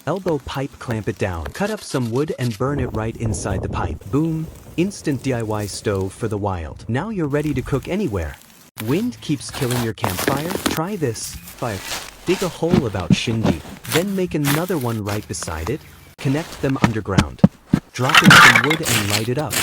elbow pipe, clamp it down. Cut up some wood and burn it right inside the pipe. Boom, instant DIY stove for the wild. Now you're ready to cook anywhere. Wind keeps killing your campfire? Try this. Fire. Dig a hole about shin deep, then make another one right beside it. Connect them underground. Drop in some wood and light it up.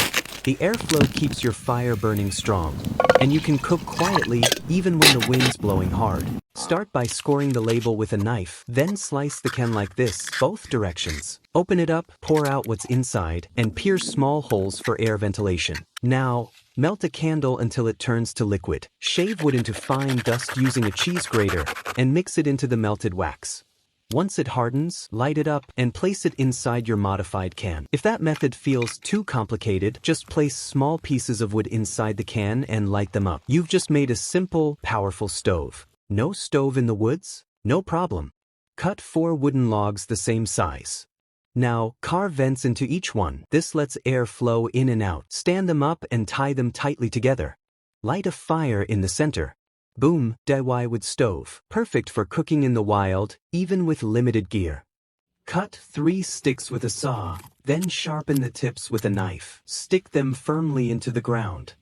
The airflow keeps your fire burning strong, and you can cook quietly even when the wind's blowing hard. Start by scoring the label with a knife, then slice the can like this, both directions. Open it up, pour out what's inside, and pierce small holes for air ventilation. Now, melt a candle until it turns to liquid. Shave wood into fine dust using a cheese grater, and mix it into the melted wax. Once it hardens, light it up and place it inside your modified can. If that method feels too complicated, just place small pieces of wood inside the can and light them up. You've just made a simple, powerful stove. No stove in the woods? No problem. Cut 4 wooden logs the same size. Now, carve vents into each one. This lets air flow in and out. Stand them up and tie them tightly together. Light a fire in the center. Boom, DIY wood stove. Perfect for cooking in the wild, even with limited gear. Cut 3 sticks with a saw, then sharpen the tips with a knife. Stick them firmly into the ground.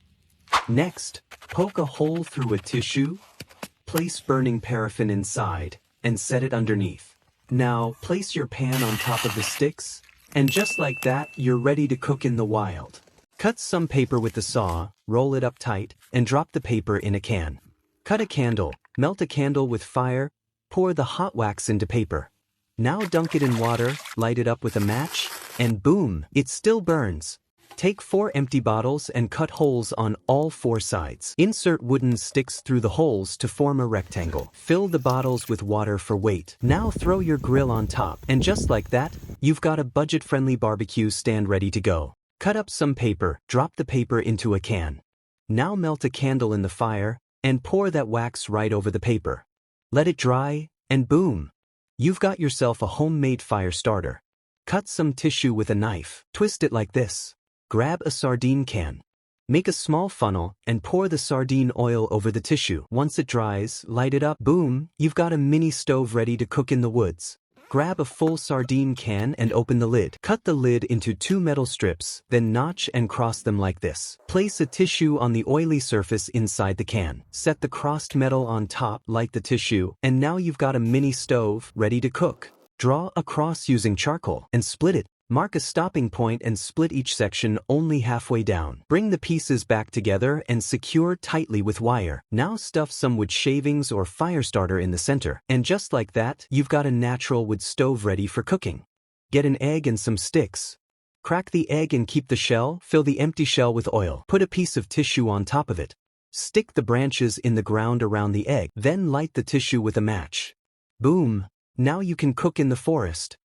Next, poke a hole through a tissue. Place burning paraffin inside, and set it underneath. Now, place your pan on top of the sticks, and just like that, you're ready to cook in the wild. Cut some paper with the saw, roll it up tight, and drop the paper in a can. Cut a candle, melt a candle with fire, pour the hot wax into paper. Now dunk it in water, light it up with a match, and boom, it still burns. Take 4 empty bottles and cut holes on all 4 sides. Insert wooden sticks through the holes to form a rectangle. Fill the bottles with water for weight. Now throw your grill on top, and just like that, you've got a budget-friendly barbecue stand ready to go. Cut up some paper, drop the paper into a can. Now melt a candle in the fire, and pour that wax right over the paper. Let it dry, and boom! You've got yourself a homemade fire starter. Cut some tissue with a knife. Twist it like this. Grab a sardine can. Make a small funnel and pour the sardine oil over the tissue. Once it dries, light it up. Boom! You've got a mini stove ready to cook in the woods. Grab a full sardine can and open the lid. Cut the lid into 2 metal strips, then notch and cross them like this. Place a tissue on the oily surface inside the can. Set the crossed metal on top, light the tissue, and now you've got a mini stove ready to cook. Draw a cross using charcoal and split it. Mark a stopping point and split each section only halfway down. Bring the pieces back together and secure tightly with wire. Now stuff some wood shavings or fire starter in the center. And just like that, you've got a natural wood stove ready for cooking. Get an egg and some sticks. Crack the egg and keep the shell. Fill the empty shell with oil. Put a piece of tissue on top of it. Stick the branches in the ground around the egg. Then light the tissue with a match. Boom! Now you can cook in the forest.